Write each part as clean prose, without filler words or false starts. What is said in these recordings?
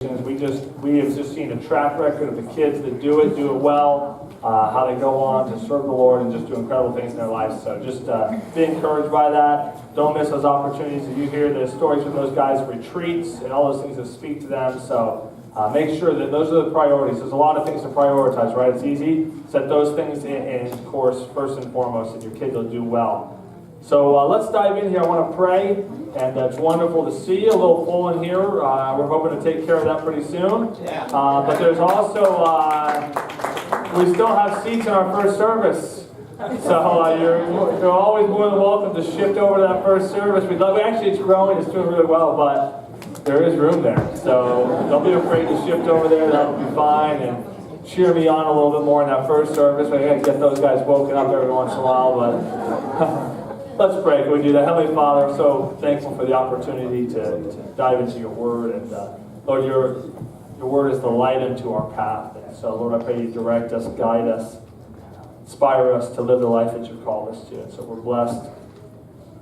We have just seen a track record of the kids that do it well, how they go on to serve the Lord and just do incredible things in their lives. So just be encouraged by that. Don't miss those opportunities. If you hear the stories from those guys' retreats and all those things that speak to them. So make sure that those are the priorities. There's a lot of things to prioritize, right? It's easy. Set those things in course first and foremost, and your kids will do well. So let's dive in here. I want to pray, and it's wonderful to see you. A little full in here. We're hoping to take care of that pretty soon. But there's also, we still have seats in our first service. So you're always more than welcome to shift over to that first service. Actually, it's growing. It's doing really well, but there is room there. So don't be afraid to shift over there. That'll be fine. And cheer me on a little bit more in that first service. I got to get those guys woken up every once in a while, but... Let's pray. Can we do that? Heavenly Father, I'm so thankful for the opportunity to dive into your word. And Lord, your word is the light into our path. And so, Lord, I pray you direct us, guide us, inspire us to live the life that you've called us to. And so we're blessed.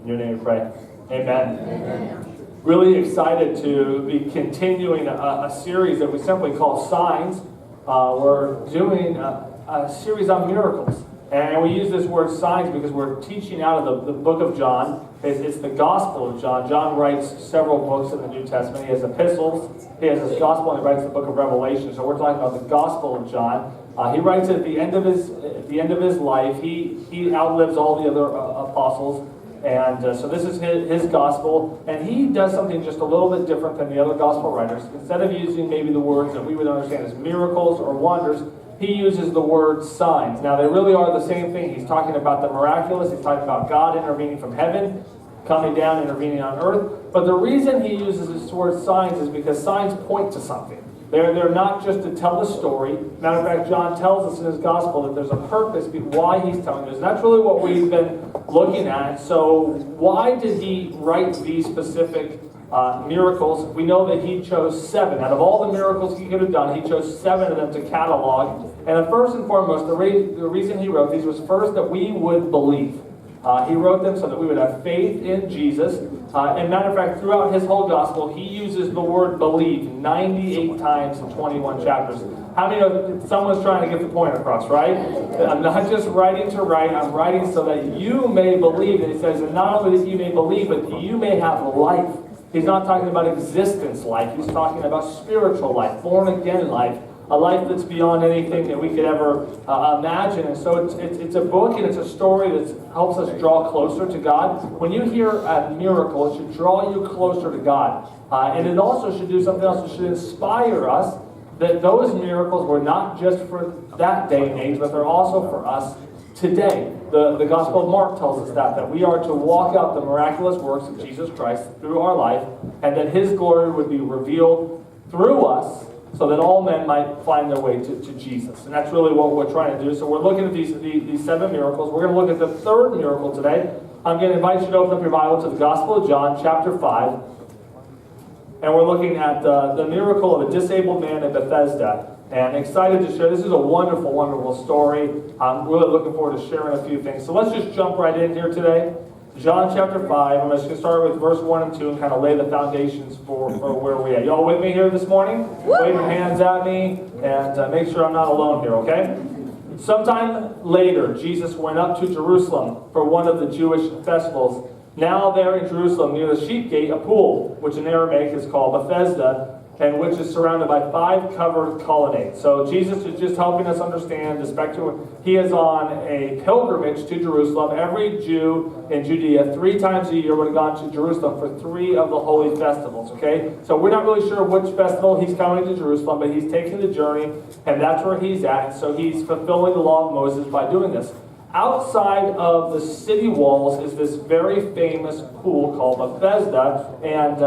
In your name we pray. Amen. Amen. Really excited to be continuing a series that we simply call Signs. We're doing a series on miracles. And we use this word signs because we're teaching out of the book of John. It's the Gospel of John. John writes several books in the New Testament. He has epistles. He has his Gospel, and he writes the book of Revelation. So we're talking about the Gospel of John. He writes it at the end of his life. He outlives all the other apostles. And so this is his Gospel. And he does something just a little bit different than the other Gospel writers. Instead of using maybe the words that we would understand as miracles or wonders, he uses the word signs. Now, they really are the same thing. He's talking about the miraculous. He's talking about God intervening from heaven, coming down, intervening on earth. But the reason he uses this word signs is because signs point to something. They're not just to tell a story. Matter of fact, John tells us in his gospel that there's a purpose why he's telling us. And that's really what we've been looking at. So why did he write these specific miracles? We know that he chose 7. Out of all the miracles he could have done, he chose 7 of them to catalog. And first and foremost, the reason he wrote these was first that we would believe. He wrote them so that we would have faith in Jesus. And matter of fact, throughout his whole gospel, he uses the word believe 98 times in 21 chapters. How many know someone's trying to get the point across, right? I'm not just writing to write, I'm writing so that you may believe. And he says, and not only that you may believe, but you may have life. He's not talking about existence life. He's talking about spiritual life, born-again life, a life that's beyond anything that we could ever imagine. And so it's a book and it's a story that helps us draw closer to God. When you hear a miracle, it should draw you closer to God. And it also should do something else. It should inspire us that those miracles were not just for that day and age, but they're also for us today. The Gospel of Mark tells us that we are to walk out the miraculous works of Jesus Christ through our life, and that his glory would be revealed through us so that all men might find their way to Jesus. And that's really what we're trying to do. So we're looking at these 7 miracles. We're going to look at the 3rd miracle today. I'm going to invite you to open up your Bible to the Gospel of John, chapter 5. And we're looking at the miracle of a disabled man in Bethesda. And excited to share. This is a wonderful, wonderful story. I'm really looking forward to sharing a few things. So let's just jump right in here today. John chapter 5. I'm just going to start with verse 1 and 2 and kind of lay the foundations for where we're at. Y'all with me here this morning? Wave your hands at me and make sure I'm not alone here, okay? Sometime later, Jesus went up to Jerusalem for one of the Jewish festivals. Now there in Jerusalem, near the sheep gate, a pool, which in Aramaic is called Bethesda, and which is surrounded by 5 covered colonnades. So Jesus is just helping us understand the spectrum. He is on a pilgrimage to Jerusalem. Every Jew in Judea 3 times a year would have gone to Jerusalem for 3 of the holy festivals, okay? So we're not really sure which festival he's coming to Jerusalem, but he's taking the journey, and that's where he's at. So he's fulfilling the law of Moses by doing this. Outside of the city walls is this very famous pool called Bethesda, and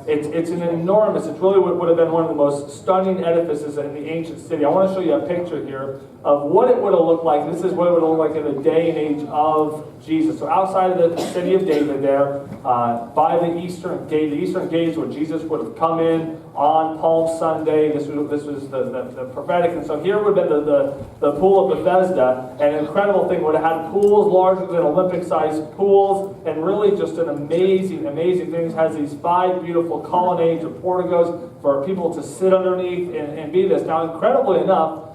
it's an enormous, it really would have been one of the most stunning edifices in the ancient city. I want to show you a picture here of what it would have looked like. This is what it would have looked like in the day and age of Jesus. So outside of the city of David there, by the eastern gate is where Jesus would have come in on Palm Sunday. This was the prophetic. And so here would have been the pool of Bethesda. And an incredible thing would have had pools larger than Olympic-sized pools, and really just an amazing, amazing thing. It has these 5 beautiful colonnades or porticos for people to sit underneath and be this. Now, incredibly enough,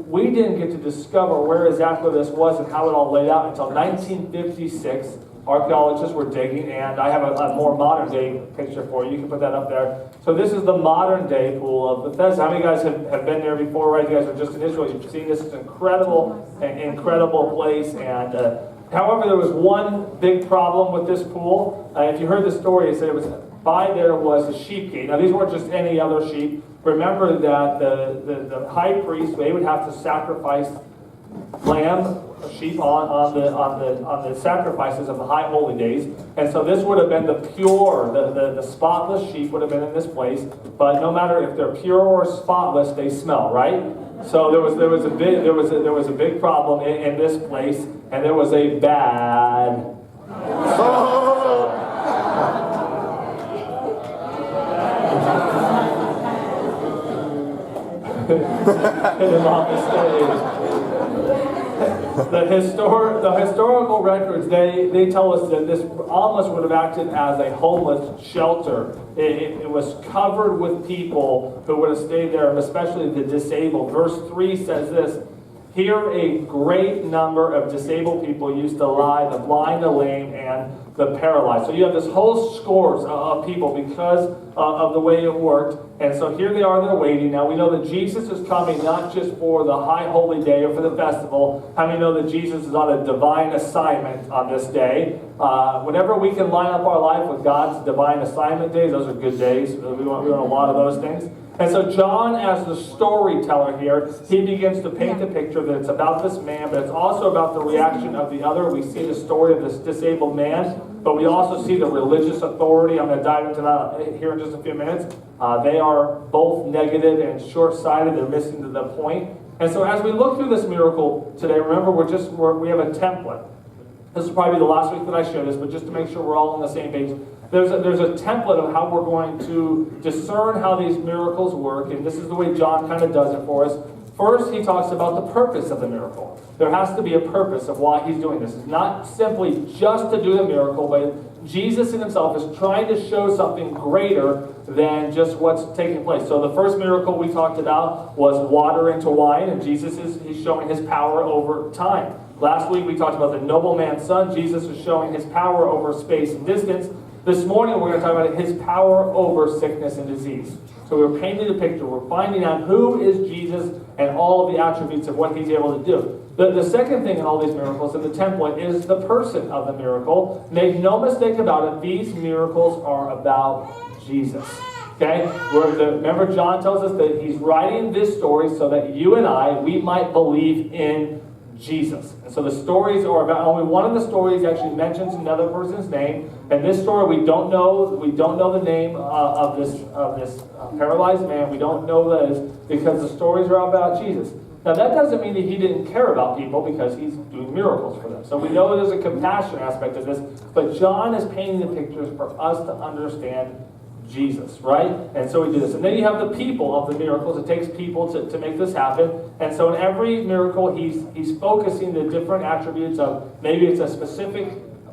we didn't get to discover where exactly this was and how it all laid out until 1956. Archaeologists were digging, and I have a more modern day picture for you. You can put that up there. So this is the modern day pool of Bethesda. How many guys have been there before, right? You guys are just in Israel. You've seen this. It's an incredible place. And however, there was one big problem with this pool. If you heard the story, it said there was a sheep gate. Now these weren't just any other sheep. Remember that the high priest, they would have to sacrifice lamb, sheep on the sacrifices of the high holy days, and so this would have been the pure, the spotless sheep would have been in this place. But no matter if they're pure or spotless, they smell, right? So there was a big problem in this place, and there was a bad. Hit him off the stage. The historical records, they tell us that this almost would have acted as a homeless shelter. It was covered with people who would have stayed there, especially the disabled. Verse 3 says this: "Here a great number of disabled people used to lie, the blind, the lame, and the paralyzed." So you have this whole scores of people because of the way it worked. And so here they are, they're waiting. Now we know that Jesus is coming not just for the high holy day or for the festival. How many know that Jesus is on a divine assignment on this day? Whenever we can line up our life with God's divine assignment days, those are good days. We want a lot of those things. And so John, as the storyteller here, he begins to paint the picture that it's about this man, but it's also about the reaction of the other. We see the story of this disabled man, but we also see the religious authority. I'm going to dive into that here in just a few minutes. They are both negative and short-sighted. They're missing the point. And so as we look through this miracle today, remember we have a template. This will probably be the last week that I share this, but just to make sure we're all on the same page. There's a template of how we're going to discern how these miracles work, and this is the way John kind of does it for us. First, he talks about the purpose of the miracle. There has to be a purpose of why he's doing this. It's not simply just to do the miracle, but Jesus in himself is trying to show something greater than just what's taking place. So the first miracle we talked about was water into wine, and he's showing his power over time. Last week we talked about the nobleman's son. Jesus is showing his power over space and distance. This morning we're going to talk about his power over sickness and disease. So we're painting a picture. We're finding out who is Jesus and all of the attributes of what he's able to do. The second thing in all these miracles in the template is the person of the miracle. Make no mistake about it, these miracles are about Jesus. Okay? Remember, John tells us that he's writing this story so that you and we might believe in Jesus. And so the stories are about, only one of the stories actually mentions another person's name. And this story, we don't know the name of this paralyzed man. We don't know this because the stories are about Jesus. Now that doesn't mean that he didn't care about people because he's doing miracles for them. So we know there's a compassion aspect of this, but John is painting the pictures for us to understand Jesus, right? And so we do this. And then you have the people of the miracles. It takes people to make this happen. And so in every miracle, he's focusing the different attributes of maybe it's a specific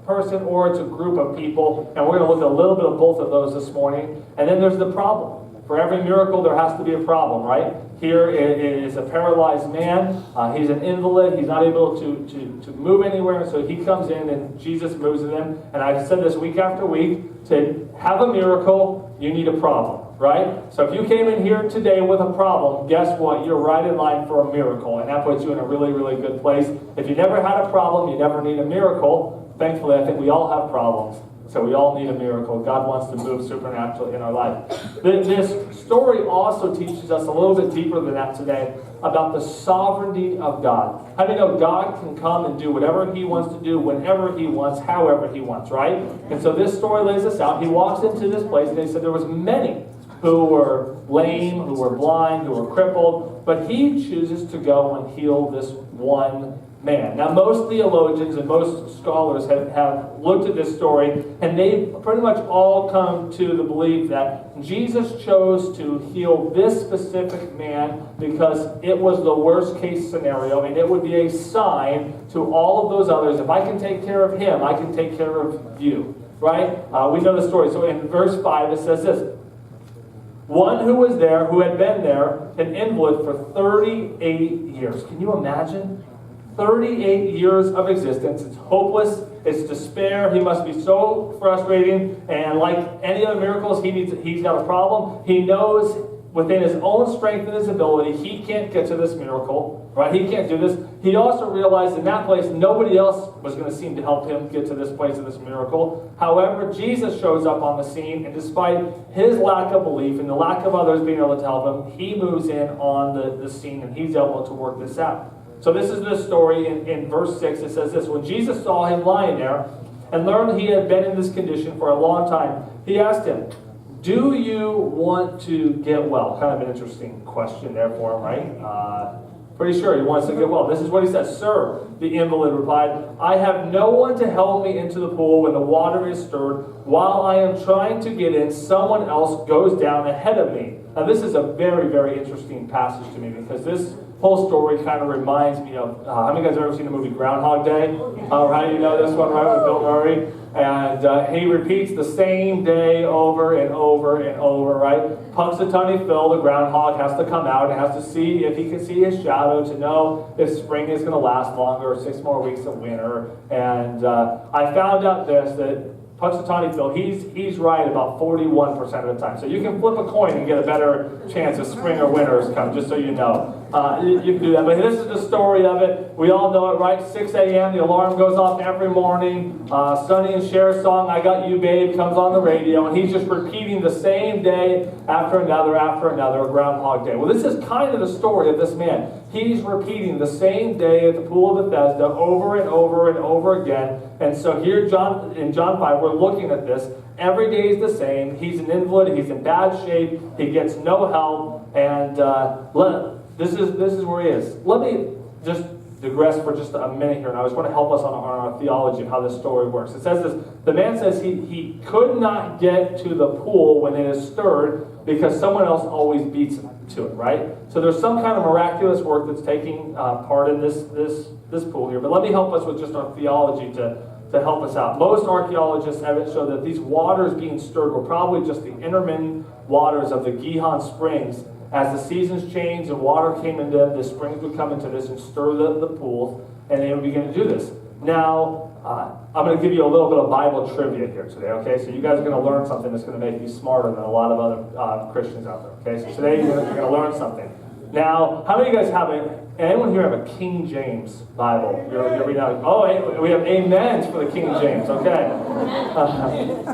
person or it's a group of people. And we're going to look at a little bit of both of those this morning. And then there's the problem. For every miracle, there has to be a problem, right? Here is a paralyzed man. He's an invalid. He's not able to move anywhere. So he comes in and Jesus moves him. And I've said this week after week, to have a miracle, you need a problem, right? So if you came in here today with a problem, guess what? You're right in line for a miracle. And that puts you in a really, really good place. If you never had a problem, you never need a miracle. Thankfully, I think we all have problems. So we all need a miracle. God wants to move supernaturally in our life. This story also teaches us a little bit deeper than that today about the sovereignty of God. How do you know God can come and do whatever he wants to do, whenever he wants, however he wants, right? And so this story lays this out. He walks into this place and they said there was many who were lame, who were blind, who were crippled, but he chooses to go and heal this one man. Now, most theologians and most scholars have looked at this story, and they pretty much all come to the belief that Jesus chose to heal this specific man because it was the worst case scenario, and it would be a sign to all of those others. If I can take care of him, I can take care of you. Right? We know the story. So in verse 5, it says this. One who was there, who had been there, an invalid for 38 years. Can you imagine? 38 years of existence. It's hopeless. It's despair. He must be so frustrating. And like any other miracles, he's got a problem. He knows within his own strength and his ability, he can't get to this miracle. Right? He can't do this. He also realized in that place, nobody else was going to seem to help him get to this place of this miracle. However, Jesus shows up on the scene, and despite his lack of belief and the lack of others being able to help him, he moves in on the scene, and he's able to work this out. So this is the story in verse 6. It says this. When Jesus saw him lying there and learned he had been in this condition for a long time, he asked him, do you want to get well? Kind of an interesting question there for him, right? Pretty sure he wants to get well. This is what he says. Sir, the invalid replied, I have no one to help me into the pool when the water is stirred. While I am trying to get in, someone else goes down ahead of me. Now this is a very, very interesting passage to me because this whole story kind of reminds me of, how many of you guys have ever seen the movie Groundhog Day? How do you know this one, right, with Bill Murray? And he repeats the same day over and over and over, right? Punxsutawney Phil, the groundhog, has to come out and has to see if he can see his shadow to know if spring is going to last longer or 6 more weeks of winter. And I found out that Punxsutawney Phil, he's right about 41% of the time. So you can flip a coin and get a better chance of spring or winter is coming, just so you know. You can do that. But this is the story of it. We all know it, right? 6 a.m., the alarm goes off every morning. Sonny and Cher's song, I Got You, Babe, comes on the radio. And he's just repeating the same day after another, Groundhog Day. Well, this is kind of the story of this man. He's repeating the same day at the Pool of Bethesda over and over and over again. And so here in John 5, we're looking at this. Every day is the same. He's an invalid. He's in bad shape. He gets no help. And this is where he is. Let me just digress for just a minute here. And I just want to help us on our theology of how this story works. It says this. The man says he could not get to the pool when it is stirred because someone else always beats him to it, right? So there's some kind of miraculous work that's taking part in this pool here. But let me help us with just our theology to help us out. Most archaeologists have it show that these waters being stirred were probably just the intermittent waters of the Gihon Springs. As the seasons changed and water came into them, the springs would come into this and stir the pools, and they would begin to do this. Now, I'm going to give you a little bit of Bible trivia here today, okay? So you guys are going to learn something that's going to make you smarter than a lot of other Christians out there, okay? So today you're going to learn something. Now, how many of you guys have anyone here have a King James Bible? You're reading out. Oh, we have amens for the King James, okay?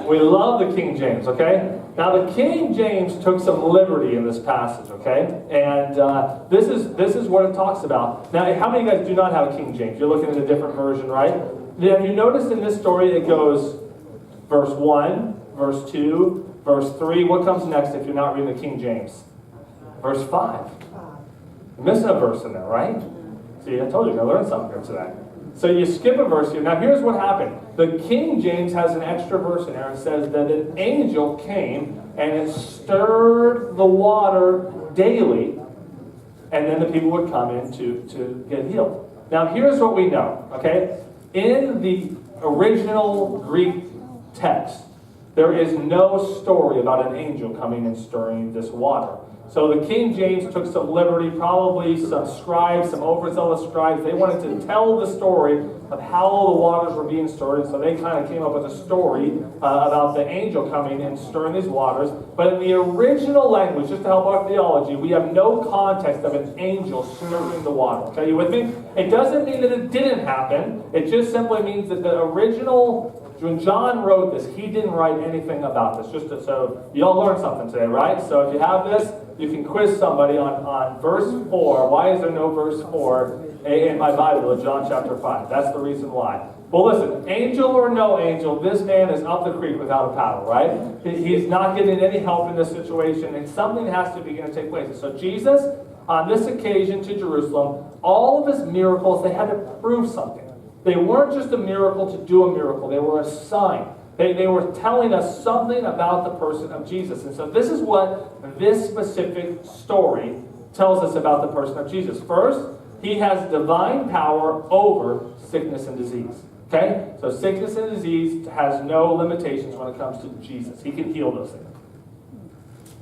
We love the King James, okay? Now, the King James took some liberty in this passage, okay? And this is what it talks about. Now, how many of you guys do not have a King James? You're looking at a different version, right? Have you noticed in this story it goes verse 1, verse 2, verse 3. What comes next if you're not reading the King James? Verse 5. You're missing a verse in there, right? See, I told you, you're going to learn something here today. So you skip a verse here. Now here's what happened. The King James has an extra verse in there. It says that an angel came and it stirred the water daily, and then the people would come in to get healed. Now here's what we know, okay? In the original Greek text, there is no story about an angel coming and stirring this water. So the King James took some liberty, probably some scribes, some overzealous scribes. They wanted to tell the story of how the waters were being stirred. So they kind of came up with a story about the angel coming and stirring these waters. But in the original language, just to help our theology, we have no context of an angel stirring the water. Okay, you with me? It doesn't mean that it didn't happen. It just simply means that the original... When John wrote this, he didn't write anything about this. So you all learned something today, right? So if you have this, you can quiz somebody on verse 4. Why is there no verse 4 in my Bible in John chapter 5? That's the reason why. Well, listen, angel or no angel, this man is up the creek without a paddle, right? He's not getting any help in this situation, and something has to begin to take place. So Jesus, on this occasion to Jerusalem, all of his miracles, they had to prove something. They weren't just a miracle to do a miracle. They were a sign. They were telling us something about the person of Jesus. And so this is what this specific story tells us about the person of Jesus. First, he has divine power over sickness and disease. Okay? So sickness and disease has no limitations when it comes to Jesus. He can heal those things.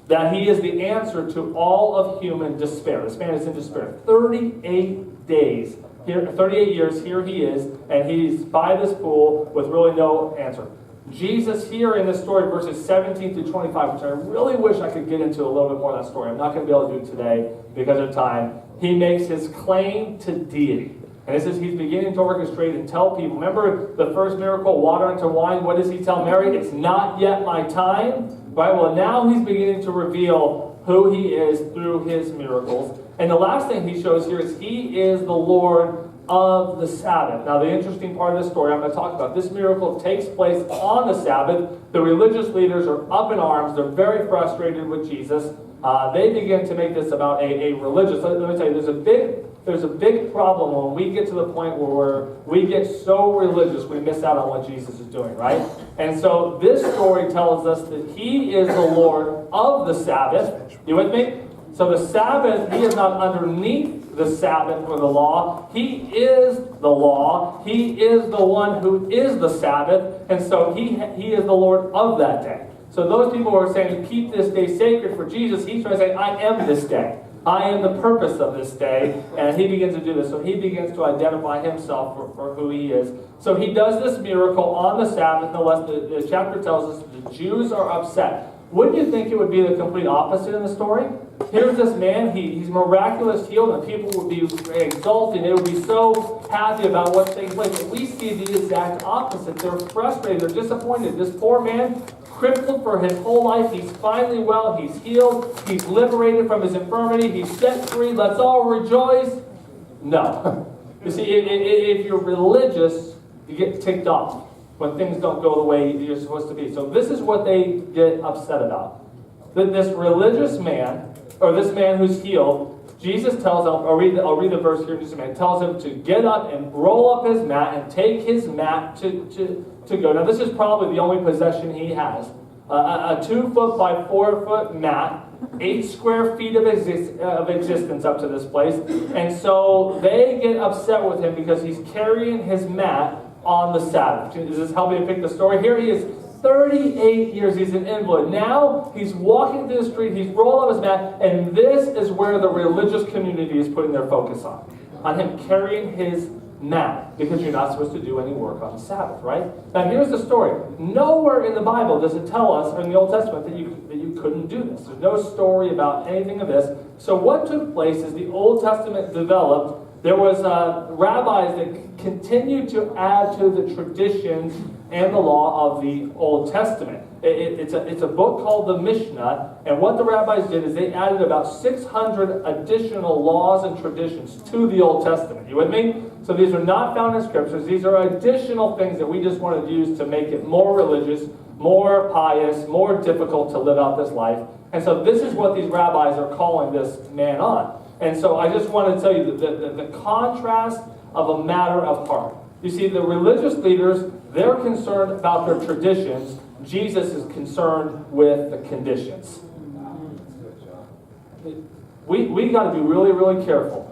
That he is the answer to all of human despair. This man is in despair. 38 days. Here, 38 years, here he is, and he's by this pool with really no answer. Jesus here in this story, verses 17 through 25, which I really wish I could get into a little bit more of that story. I'm not going to be able to do it today because of time. He makes his claim to deity. And it says he's beginning to orchestrate and tell people. Remember the first miracle, water into wine? What does he tell Mary? It's not yet my time. Right? Well, now he's beginning to reveal who he is through his miracles. And the last thing he shows here is he is the Lord of the Sabbath. Now, the interesting part of this story I'm going to talk about, this miracle takes place on the Sabbath. The religious leaders are up in arms. They're very frustrated with Jesus. They begin to make this about a religious. Let me tell you, there's a big problem when we get to the point where we get so religious we miss out on what Jesus is doing, right? And so this story tells us that he is the Lord of the Sabbath. You with me? So the Sabbath, he is not underneath the Sabbath or the law. He is the law. He is the one who is the Sabbath. And so he is the Lord of that day. So those people who are saying, keep this day sacred for Jesus, he's trying to say, I am this day. I am the purpose of this day. And he begins to do this. So he begins to identify himself for who he is. So he does this miracle on the Sabbath. No less, the chapter tells us the Jews are upset. Wouldn't you think it would be the complete opposite in the story? Here's this man, he's miraculous healed, and people would be exulting. They would be so happy about what's taking place. But we see the exact opposite. They're frustrated. They're disappointed. This poor man, crippled for his whole life, he's finally well. He's healed. He's liberated from his infirmity. He's set free. Let's all rejoice. No. You see, if you're religious, you get ticked off when things don't go the way you're supposed to be. So this is what they get upset about. That this religious man, or this man who's healed, Jesus tells him, I'll read the verse here in just a minute, tells him to get up and roll up his mat and take his mat to go. Now this is probably the only possession he has. A 2 foot by 4 foot mat, 8 square feet of existence up to this place. And so they get upset with him because he's carrying his mat on the Sabbath. Does this help me to pick the story? Here he is, 38 years, he's an invalid. Now he's walking through the street, he's rolled up his mat, and this is where the religious community is putting their focus on him carrying his mat, because you're not supposed to do any work on the Sabbath, right? Now here's the story. Nowhere in the Bible does it tell us, or in the Old Testament, that you couldn't do this. There's no story about anything of this. So what took place is the Old Testament developed. There was rabbis that continued to add to the traditions and the law of the Old Testament. It's a book called the Mishnah, and what the rabbis did is they added about 600 additional laws and traditions to the Old Testament. You with me? So these are not found in Scriptures. These are additional things that we just wanted to use to make it more religious, more pious, more difficult to live out this life. And so this is what these rabbis are calling this man on. And so I just want to tell you the contrast of a matter of heart. You see, the religious leaders, they're concerned about their traditions. Jesus is concerned with the conditions. We got to be really, really careful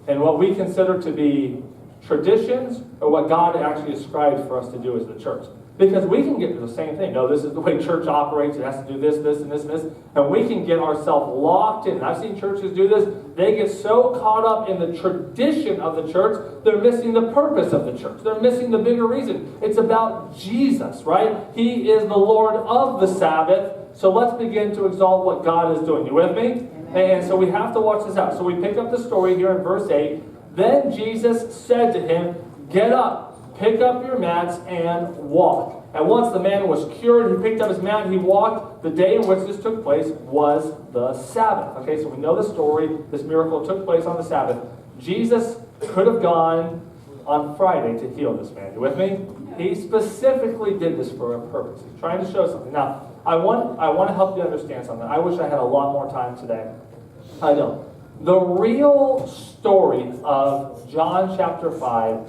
in what we consider to be traditions or what God actually ascribes for us to do as the church. Because we can get to the same thing. No, this is the way church operates. It has to do this, this, and this, and this. And we can get ourselves locked in. I've seen churches do this. They get so caught up in the tradition of the church, they're missing the purpose of the church. They're missing the bigger reason. It's about Jesus, right? He is the Lord of the Sabbath. So let's begin to exalt what God is doing. You with me? Amen. And so we have to watch this out. So we pick up the story here in verse 8. Then Jesus said to him, "Get up. Pick up your mats and walk." And once the man was cured, he picked up his mat and he walked. The day in which this took place was the Sabbath. Okay, so we know the story. This miracle took place on the Sabbath. Jesus could have gone on Friday to heal this man. You with me? He specifically did this for a purpose. He's trying to show something. Now, I want to help you understand something. I wish I had a lot more time today. I don't. The real story of John chapter 5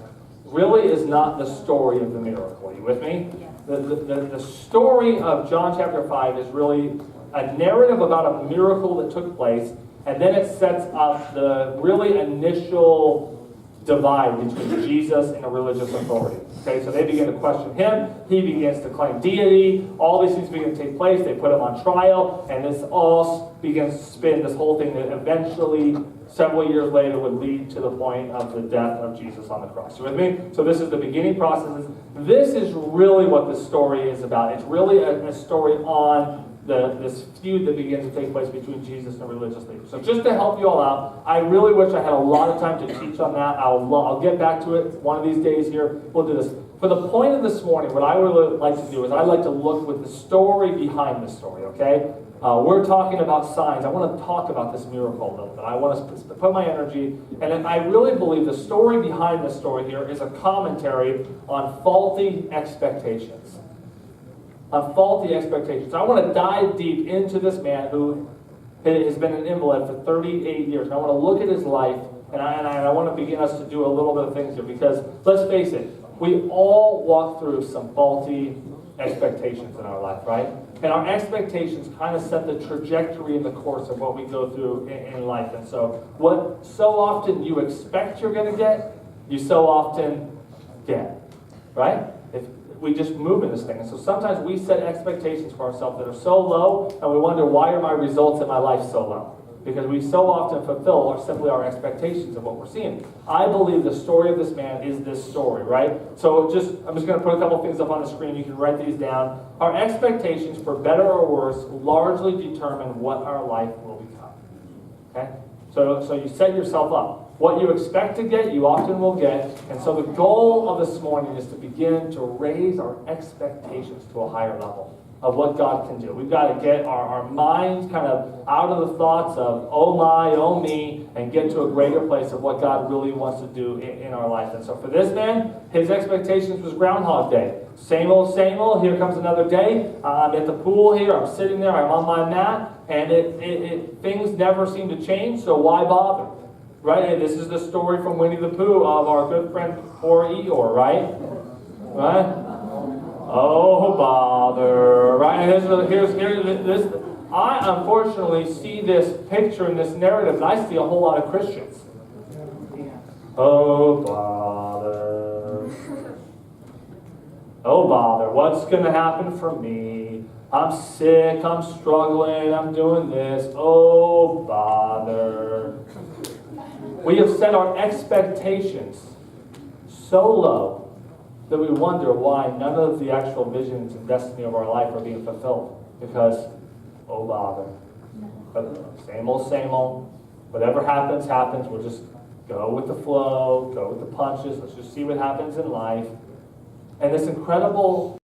really is not the story of the miracle. Are you with me? The story of John chapter 5 is really a narrative about a miracle that took place, and then it sets up the really initial divide between Jesus and a religious authority. Okay, so they begin to question him. He begins to claim deity. All these things begin to take place. They put him on trial, and this all begins to spin this whole thing that eventually, several years later, would lead to the point of the death of Jesus on the cross. You with me? So this is the beginning process. This is really what the story is about. It's really a story on this feud that begins to take place between Jesus and religious leaders. So just to help you all out, I really wish I had a lot of time to teach on that. I'll get back to it one of these days here. We'll do this. For the point of this morning, what I would like to do is I'd like to look with the story behind the story, okay? We're talking about signs. I want to talk about this miracle a little bit. I want to put my energy, and I really believe the story behind the story here is a commentary on faulty expectations. On faulty expectations. I want to dive deep into this man who has been an invalid for 38 years. And I want to look at his life, and I want to begin us to do a little bit of things here, because let's face it, we all walk through some faulty expectations in our life, right? And our expectations kind of set the trajectory and the course of what we go through in life. And so what so often you expect you're going to get, you so often get, right? We just move in this thing. And so sometimes we set expectations for ourselves that are so low, and we wonder, why are my results in my life so low? Because we so often fulfill simply our expectations of what we're seeing. I believe the story of this man is this story, right? So I'm just going to put a couple things up on the screen. You can write these down. Our expectations, for better or worse, largely determine what our life will become. Okay? So you set yourself up. What you expect to get, you often will get. And so the goal of this morning is to begin to raise our expectations to a higher level of what God can do. We've got to get our minds kind of out of the thoughts of, oh my, oh me, and get to a greater place of what God really wants to do in our life. And so for this man, his expectations was Groundhog Day. Same old, here comes another day. I'm at the pool here, I'm sitting there, I'm on my mat, and things never seem to change, so why bother? Right? And this is the story from Winnie the Pooh of our good friend poor Eeyore, right? Right? Oh, bother. Right? And here's this. I unfortunately see this picture in this narrative, and I see a whole lot of Christians. Oh, bother. Oh, bother. What's going to happen for me? I'm sick, I'm struggling, I'm doing this. Oh, bother. We have set our expectations so low that we wonder why none of the actual visions and destiny of our life are being fulfilled. Because, oh bother. But same old. Whatever happens, happens. We'll just go with the flow, go with the punches. Let's just see what happens in life. And this incredible